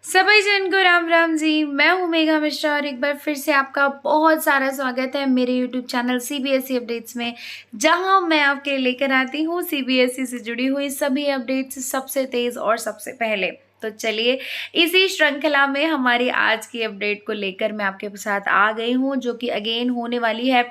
सभी जन को राम राम जी। मैं हूँ मेघा मिश्रा और एक बार फिर से आपका बहुत सारा स्वागत है मेरे YouTube चैनल CBSE अपडेट्स में, जहां मैं आपके लिए लेकर आती हूँ CBSE से जुड़ी हुई सभी अपडेट्स सबसे तेज और सबसे पहले। तो चलिए इसी श्रृंखला में हमारी आज की अपडेट को लेकर मैं आपके साथ आ गई हूँ, जो कि अगेन होने वाली है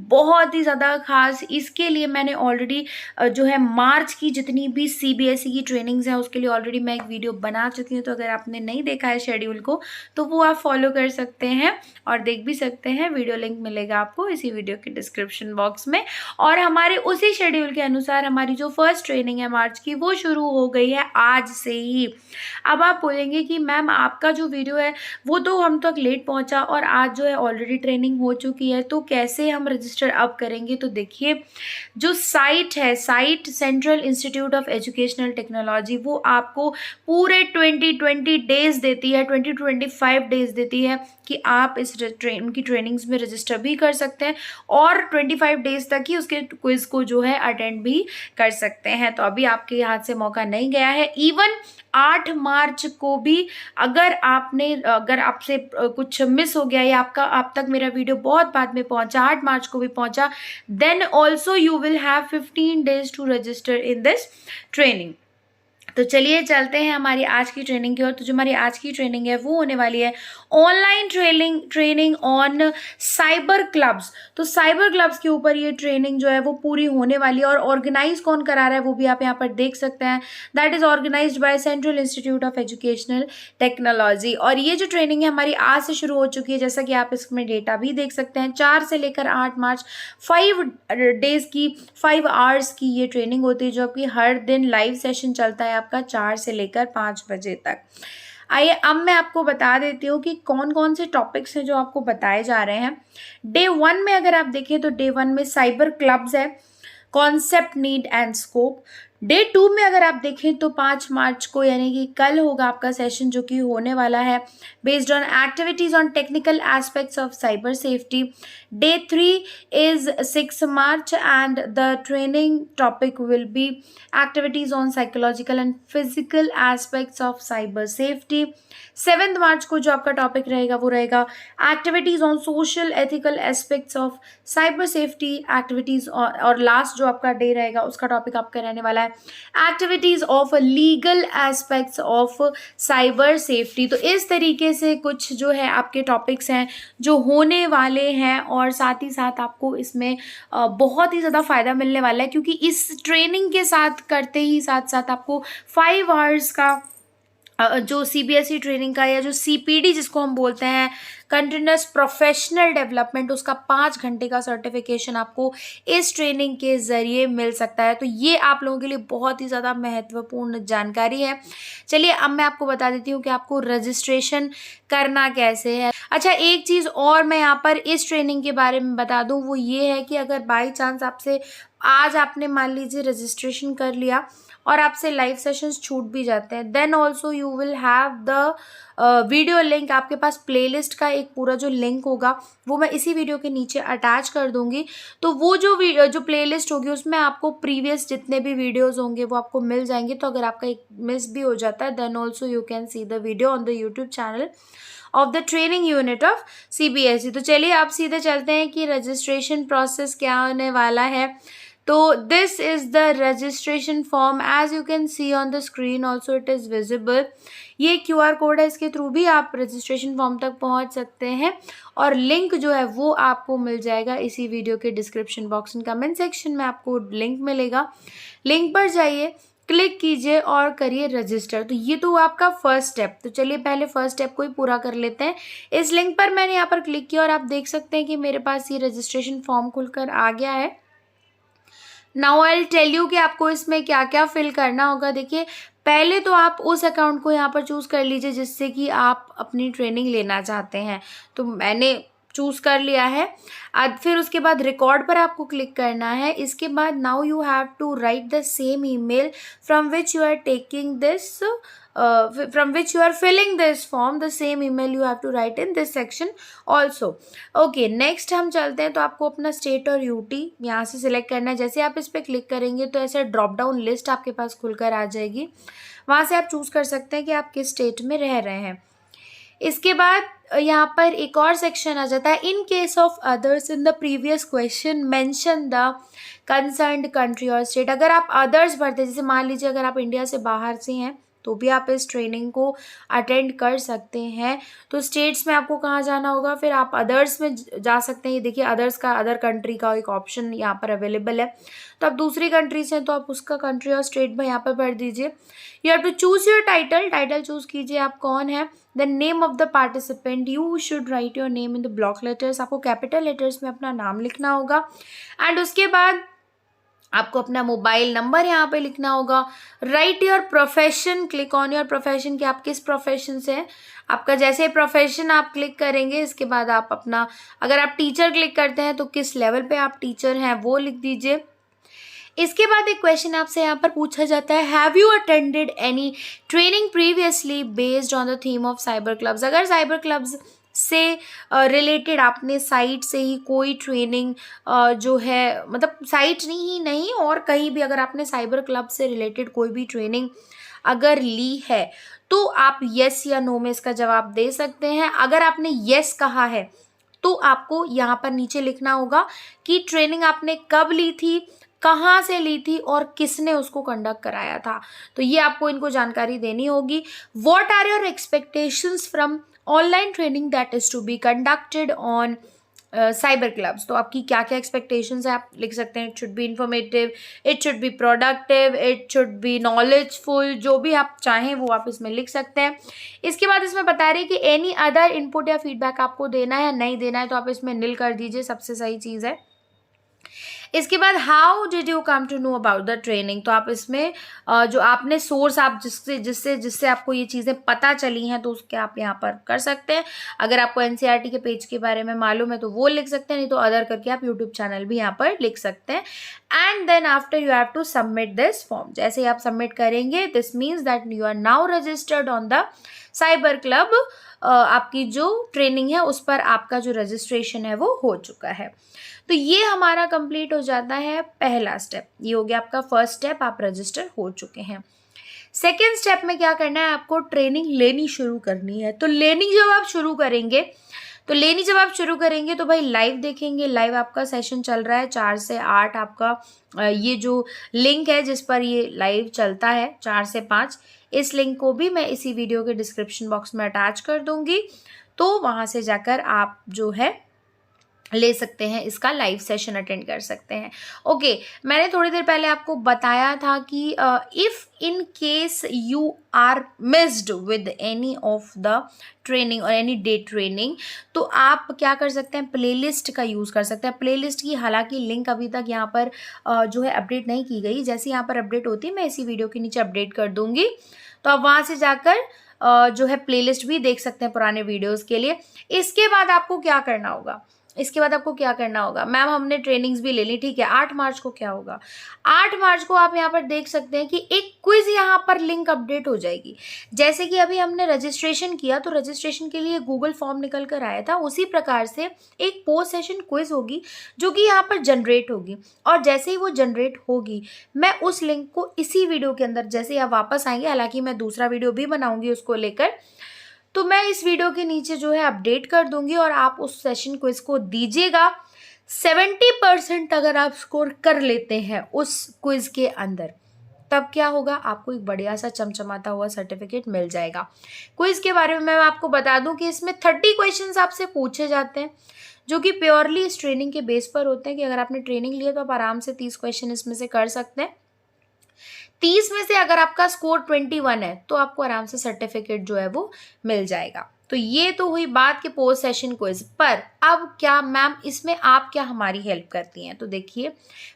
बहुत ही ज़्यादा खास। इसके लिए मैंने ऑलरेडी जो है मार्च की जितनी भी CBSE की ट्रेनिंग्स हैं उसके लिए ऑलरेडी मैं एक वीडियो बना चुकी हूँ। तो अगर आपने नहीं देखा है शेड्यूल को तो वो आप फॉलो कर सकते हैं और देख भी सकते हैं। वीडियो लिंक मिलेगा आपको इसी वीडियो के डिस्क्रिप्शन बॉक्स में। और हमारे उसी शेड्यूल के अनुसार हमारी जो फर्स्ट ट्रेनिंग है मार्च की वो शुरू हो गई है आज से ही। अब आप बोलेंगे कि मैम आपका जो वीडियो है वो तो हम तक लेट पहुंचा और आज जो है ऑलरेडी ट्रेनिंग हो चुकी है, तो कैसे हम रजिस्टर अब करेंगे। तो देखिए, जो साइट है, site central institute of educational technology, वो आपको पूरे 20 डेज देती है, 20 डेज देती है कि आप इस उनकी ट्रेनिंग्स में रजिस्टर भी कर सकते हैं और 25 डेज तक ही उसके क्विज को जो है अटेंड भी कर सकते हैं। तो अभी आपके हाथ से मौका नहीं गया है। इवन 8 मार्च को भी अगर आपसे कुछ मिस हो गया या आपका आप तक मेरा वीडियो बहुत बाद में पहुंचा, 8 मार्च को भी पहुंचा, then also you will have 15 days to register in this training. तो चलिए चलते हैं हमारी आज की ट्रेनिंग की ओर। तो जो हमारी आज की ट्रेनिंग है वो होने वाली है online training on cyber clubs. तो साइबर क्लब्स के ऊपर ये ट्रेनिंग जो है वो पूरी होने वाली है और ऑर्गेनाइज कौन करा रहा है वो भी आप यहाँ पर देख सकते हैं। That is organised by central institute of educational technology. और ये जो ट्रेनिंग है हमारी आज से शुरू हो चुकी है, जैसा कि आप इसमें डेटा भी देख सकते हैं। 4 से लेकर 8 मार्च 5 डेज की 5 आवर्स की ये ट्रेनिंग होती है, जो कि हर दिन लाइव सेशन चलता है आपका 4 से लेकर 5 बजे तक। आइए अब मैं आपको बता देती हूँ कि कौन कौन से टॉपिक्स हैं जो आपको बताए जा रहे हैं। डे 1 में अगर आप देखें तो डे 1 में साइबर क्लब्स है, concept, need and scope. Day 2 में अगर आप देखें तो 5 मार्च को यानी कि कल होगा आपका सेशन, जो कि होने वाला है based on activities on technical aspects of cyber safety. Day 3 is 6 March and the training topic will be activities on psychological and physical aspects of cyber safety. 7 मार्च को जो आपका टॉपिक रहेगा वो रहेगा activities on social ethical aspects of cyber safety activities. और last जो आपका day रहेगा उसका टॉपिक आपका रहने वाला है activities of legal aspects of cyber safety. तो इस तरीके से कुछ जो है आपके टॉपिक्स हैं जो होने वाले हैं और साथ ही साथ आपको इसमें बहुत ही ज़्यादा फ़ायदा मिलने वाला है, क्योंकि इस ट्रेनिंग के साथ करते ही साथ साथ आपको 5 आवर्स का जो CBSE ट्रेनिंग का या जो CPD जिसको हम बोलते हैं कंटिन्यूस प्रोफेशनल डेवलपमेंट, उसका 5 घंटे का सर्टिफिकेशन आपको इस ट्रेनिंग के ज़रिए मिल सकता है। तो ये आप लोगों के लिए बहुत ही ज़्यादा महत्वपूर्ण जानकारी है। चलिए अब मैं आपको बता देती हूँ कि आपको रजिस्ट्रेशन करना कैसे है। अच्छा, एक चीज़ और मैं यहाँ पर इस ट्रेनिंग के बारे में बता दूँ, वो ये है कि अगर बाई चांस आपसे आज आपने मान लीजिए रजिस्ट्रेशन कर लिया और आपसे लाइव सेशंस छूट भी जाते हैं, then also you will have the video link. आपके पास प्लेलिस्ट का एक पूरा जो लिंक होगा वो मैं इसी वीडियो के नीचे अटैच कर दूंगी। तो वो जो प्लेलिस्ट होगी उसमें आपको प्रीवियस जितने भी वीडियोस होंगे वो आपको मिल जाएंगे। तो अगर आपका एक मिस भी हो जाता है then also you can see the video on the YouTube channel of the training unit of CBSE। तो चलिए आप सीधे चलते हैं कि रजिस्ट्रेशन प्रोसेस क्या होने वाला है। तो this is the registration form, as you can see on the screen also it is visible. ये QR कोड है, इसके थ्रू भी आप रजिस्ट्रेशन फॉर्म तक पहुंच सकते हैं और लिंक जो है वो आपको मिल जाएगा इसी वीडियो के description box and comment section में आपको लिंक मिलेगा। लिंक पर जाइए, क्लिक कीजिए और करिए रजिस्टर। तो ये तो आपका फर्स्ट स्टेप। तो चलिए पहले फर्स्ट स्टेप को ही पूरा कर लेते हैं। इस लिंक पर मैंने यहाँ पर क्लिक किया और आप देख सकते हैं कि मेरे पास ये रजिस्ट्रेशन फॉर्म खुलकर आ गया है। Now I will tell you कि आपको इसमें क्या क्या फिल करना होगा। देखिए, पहले तो आप उस अकाउंट को यहाँ पर चूज़ कर लीजिए जिससे कि आप अपनी ट्रेनिंग लेना चाहते हैं। तो मैंने चूज़ कर लिया है। अब फिर उसके बाद रिकॉर्ड पर आपको क्लिक करना है। इसके बाद now you have to write the same email from which you are taking this from which you are filling this form, the same email you have to write in this section also. Okay, next हम चलते हैं। तो आपको अपना state और UT यहाँ से select करना है। जैसे आप इस पर क्लिक करेंगे तो ऐसे ड्रॉप डाउन लिस्ट आपके पास खुलकर आ जाएगी। वहाँ से आप चूज़ कर सकते हैं कि आप किस स्टेट में रह रहे हैं। इसके बाद यहाँ पर एक और सेक्शन आ जाता है, in case of others in the previous question mention the concerned country और स्टेट। अगर आप अदर्स भरते हैं, जैसे मान लीजिए अगर आप इंडिया से बाहर से हैं तो भी आप इस ट्रेनिंग को अटेंड कर सकते हैं। तो स्टेट्स में आपको कहाँ जाना होगा, फिर आप अदर्स में जा सकते हैं। ये देखिए अदर्स का, अदर कंट्री का एक ऑप्शन यहाँ पर अवेलेबल है। तो आप दूसरी कंट्री से हैं तो आप उसका कंट्री और स्टेट में यहाँ पर भर दीजिए। You have to choose your title, title choose कीजिए आप कौन है। The name of the participant, you should write your name in the block letters, आपको कैपिटल लेटर्स में अपना नाम लिखना होगा। एंड उसके बाद आपको अपना मोबाइल नंबर यहाँ पे लिखना होगा। Right your profession, click on your profession कि आप किस प्रोफेशन से हैं। आपका जैसे प्रोफेशन आप क्लिक करेंगे, इसके बाद आप अपना, अगर आप टीचर क्लिक करते हैं तो किस लेवल पे आप टीचर हैं वो लिख दीजिए। इसके बाद एक क्वेश्चन आपसे यहाँ पर पूछा जाता है, have you attended any training previously based on the theme of cyber clubs. अगर साइबर क्लब्स से रिलेटेड आपने साइट से ही कोई ट्रेनिंग जो है, मतलब साइट नहीं और कहीं भी अगर आपने साइबर क्लब से रिलेटेड कोई भी ट्रेनिंग अगर ली है तो आप येस या नो में इसका जवाब दे सकते हैं। अगर आपने येस कहा है तो आपको यहाँ पर नीचे लिखना होगा कि ट्रेनिंग आपने कब ली थी, कहाँ से ली थी और किसने उसको कंडक्ट कराया था। तो ये आपको इनको जानकारी देनी होगी। What are your expectations from online training that is to be conducted on cyber clubs. तो आपकी क्या क्या एक्सपेक्टेशंस है आप लिख सकते हैं। It should be informative, it should be productive, it should be knowledgeful, जो भी आप चाहें वो आप इसमें लिख सकते हैं। इसके बाद इसमें बता रही है कि एनी अदर इनपुट या फीडबैक आपको देना है या नहीं देना है, तो आप इसमें नील कर दीजिए, सबसे सही चीज़ है। इसके बाद how did you come to know about the training, तो आप इसमें जो आपने सोर्स आप जिससे आपको ये चीज़ें पता चली हैं तो उसके आप यहाँ पर कर सकते हैं। अगर आपको एनसीईआरटी के पेज के बारे में मालूम है तो वो लिख सकते हैं, नहीं तो अदर करके आप यूट्यूब चैनल भी यहाँ पर लिख सकते हैं। And then after you have to submit this form. जैसे ही आप सबमिट करेंगे this means that you are now registered on the cyber club. आपकी जो ट्रेनिंग है उस पर आपका जो रजिस्ट्रेशन है वो हो चुका है। तो ये हमारा कंप्लीट हो जाता है पहला स्टेप। ये हो गया आपका फर्स्ट स्टेप, आप रजिस्टर हो चुके हैं। सेकेंड स्टेप में क्या करना है, आपको ट्रेनिंग लेनी शुरू करनी है। तो लेनी जब आप शुरू करेंगे तो भाई लाइव देखेंगे। लाइव आपका सेशन चल रहा है 4 से 8। आपका ये जो लिंक है जिस पर ये लाइव चलता है 4 से 5, इस लिंक को भी मैं इसी वीडियो के डिस्क्रिप्शन बॉक्स में अटैच कर दूंगी। तो वहाँ से जाकर आप जो है ले सकते हैं, इसका लाइव सेशन अटेंड कर सकते हैं। ओके, मैंने थोड़ी देर पहले आपको बताया था कि if in case you are missed with any of the training और एनी डे ट्रेनिंग, तो आप क्या कर सकते हैं, प्लेलिस्ट का यूज़ कर सकते हैं। प्लेलिस्ट की हालांकि लिंक अभी तक यहाँ पर जो है अपडेट नहीं की गई। जैसे यहाँ पर अपडेट होती है मैं इसी वीडियो के नीचे अपडेट कर दूँगी, तो आप वहाँ से जाकर जो है प्लेलिस्ट भी देख सकते हैं पुराने वीडियोज़ के लिए। इसके बाद आपको क्या करना होगा, मैम हमने ट्रेनिंग्स भी ले ली, ठीक है। 8 मार्च को क्या होगा, 8 मार्च को आप यहाँ पर देख सकते हैं कि एक क्विज यहाँ पर लिंक अपडेट हो जाएगी। जैसे कि अभी हमने रजिस्ट्रेशन किया तो रजिस्ट्रेशन के लिए गूगल फॉर्म निकल कर आया था, उसी प्रकार से एक पोस्ट सेशन क्विज होगी जो कि यहाँ पर जनरेट होगी। और जैसे ही वो जनरेट होगी मैं उस लिंक को इसी वीडियो के अंदर, जैसे आप वापस आएंगे, हालांकि मैं दूसरा वीडियो भी बनाऊंगी उसको लेकर, तो मैं इस वीडियो के नीचे जो है अपडेट कर दूंगी और आप उस सेशन क्विज को दीजिएगा। 70% अगर आप स्कोर कर लेते हैं उस क्विज के अंदर, तब क्या होगा, आपको एक बढ़िया सा चमचमाता हुआ सर्टिफिकेट मिल जाएगा। क्विज के बारे में मैं आपको बता दूं कि इसमें 30 क्वेश्चंस आपसे पूछे जाते हैं जो कि प्योरली इस ट्रेनिंग के बेस पर होते हैं कि अगर आपने ट्रेनिंग लिया तो आप आराम से 30 क्वेश्चन इसमें से कर सकते हैं। 30 में से अगर आपका स्कोर 21 है तो आपको आराम से सर्टिफिकेट जो है वो मिल जाएगा। तो ये तो हुई बात के पोस्ट सेशन क्विज पर। अब क्या मैम इसमें आप क्या हमारी हेल्प करती हैं, तो देखिए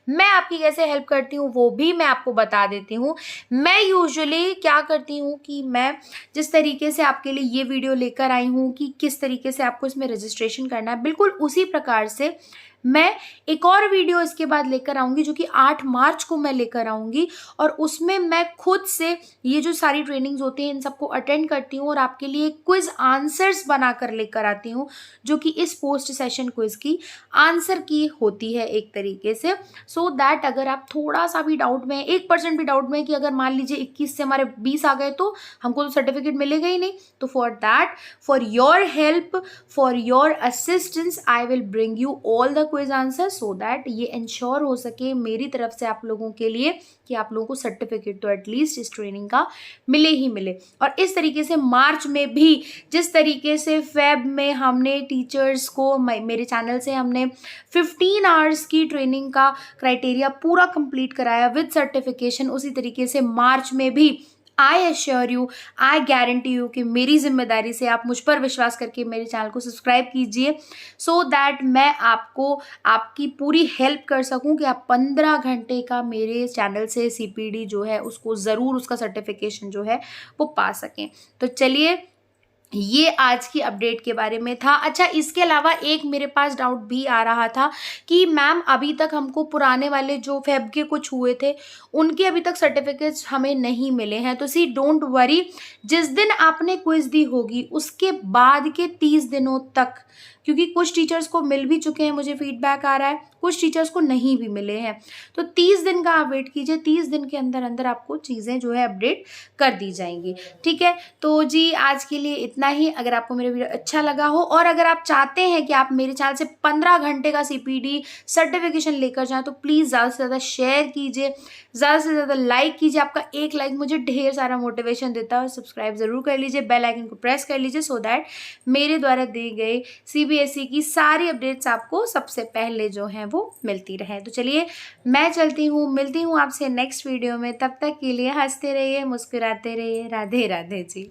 मैं आपकी कैसे हेल्प करती हूँ वो भी मैं आपको बता देती हूँ। मैं यूजुअली क्या करती हूँ कि मैं जिस तरीके से आपके लिए ये वीडियो लेकर आई हूँ कि किस तरीके से आपको इसमें रजिस्ट्रेशन करना है, बिल्कुल उसी प्रकार से मैं एक और वीडियो इसके बाद लेकर आऊँगी जो कि 8 मार्च को मैं लेकर आऊँगी, और उसमें मैं खुद से ये जो सारी ट्रेनिंग्स होती हैं इन सबको अटेंड करती हूँ और आपके लिए क्विज आंसर्स बनाकर लेकर आती हूँ, जो कि इस पोस्ट सेशन क्विज की आंसर की होती है एक तरीके से, सो दैट अगर आप थोड़ा सा भी डाउट में, 1% भी डाउट में कि अगर मान लीजिए 21 से हमारे 20 आ गए तो हमको तो सर्टिफिकेट मिलेगा ही नहीं, तो for that, for your help, for your assistance, I will bring you all the quiz answer, so that ये इंश्योर हो सके मेरी तरफ से आप लोगों के लिए कि आप लोगों को सर्टिफिकेट तो एटलीस्ट इस ट्रेनिंग का मिले ही मिले। और इस तरीके से मार्च में भी जिस तरीके से फेब में हमने टीचर्स को मेरे चैनल से हमने 15 आवर्स की ट्रेनिंग का क्राइटेरिया पूरा कंप्लीट कराया विद सर्टिफिकेशन, उसी तरीके से मार्च में भी I assure you, I guarantee you कि मेरी जिम्मेदारी से आप मुझ पर विश्वास करके मेरे चैनल को सब्सक्राइब कीजिए, सो दैट मैं आपको आपकी पूरी हेल्प कर सकूं कि आप 15 घंटे का मेरे चैनल से CPD जो है उसको ज़रूर, उसका सर्टिफिकेशन जो है वो पा सकें। तो चलिए, ये आज की अपडेट के बारे में था। अच्छा, इसके अलावा एक मेरे पास डाउट भी आ रहा था कि मैम अभी तक हमको पुराने वाले जो फेब के कुछ हुए थे उनके अभी तक सर्टिफिकेट्स हमें नहीं मिले हैं। तो सी डोंट वरी, जिस दिन आपने क्विज दी होगी उसके बाद के 30 दिनों तक, क्योंकि कुछ टीचर्स को मिल भी चुके हैं, मुझे फीडबैक आ रहा है, कुछ टीचर्स को नहीं भी मिले हैं, तो 30 दिन का आप वेट कीजिए, 30 दिन के अंदर अंदर आपको चीज़ें जो है अपडेट कर दी जाएंगी। ठीक है, तो जी आज के लिए इतना ही। अगर आपको मेरा वीडियो अच्छा लगा हो और अगर आप चाहते हैं कि आप मेरे चैनल से 15 घंटे का CPD सर्टिफिकेशन लेकर जाएं तो प्लीज़ ज़्यादा से ज़्यादा शेयर कीजिए, ज़्यादा से ज़्यादा लाइक कीजिए। आपका एक लाइक मुझे ढेर सारा मोटिवेशन देता है। और सब्सक्राइब ज़रूर कर लीजिए, बेल आइकन को प्रेस कर लीजिए, सो दैट मेरे द्वारा दी गई CBSE की सारी अपडेट्स आपको सबसे पहले जो हैं वो मिलती रहे। तो चलिए मैं चलती हूँ, मिलती हूँ आपसे नेक्स्ट वीडियो में। तब तक के लिए हंसते रहिए, मुस्कुराते रहिए। राधे राधे जी।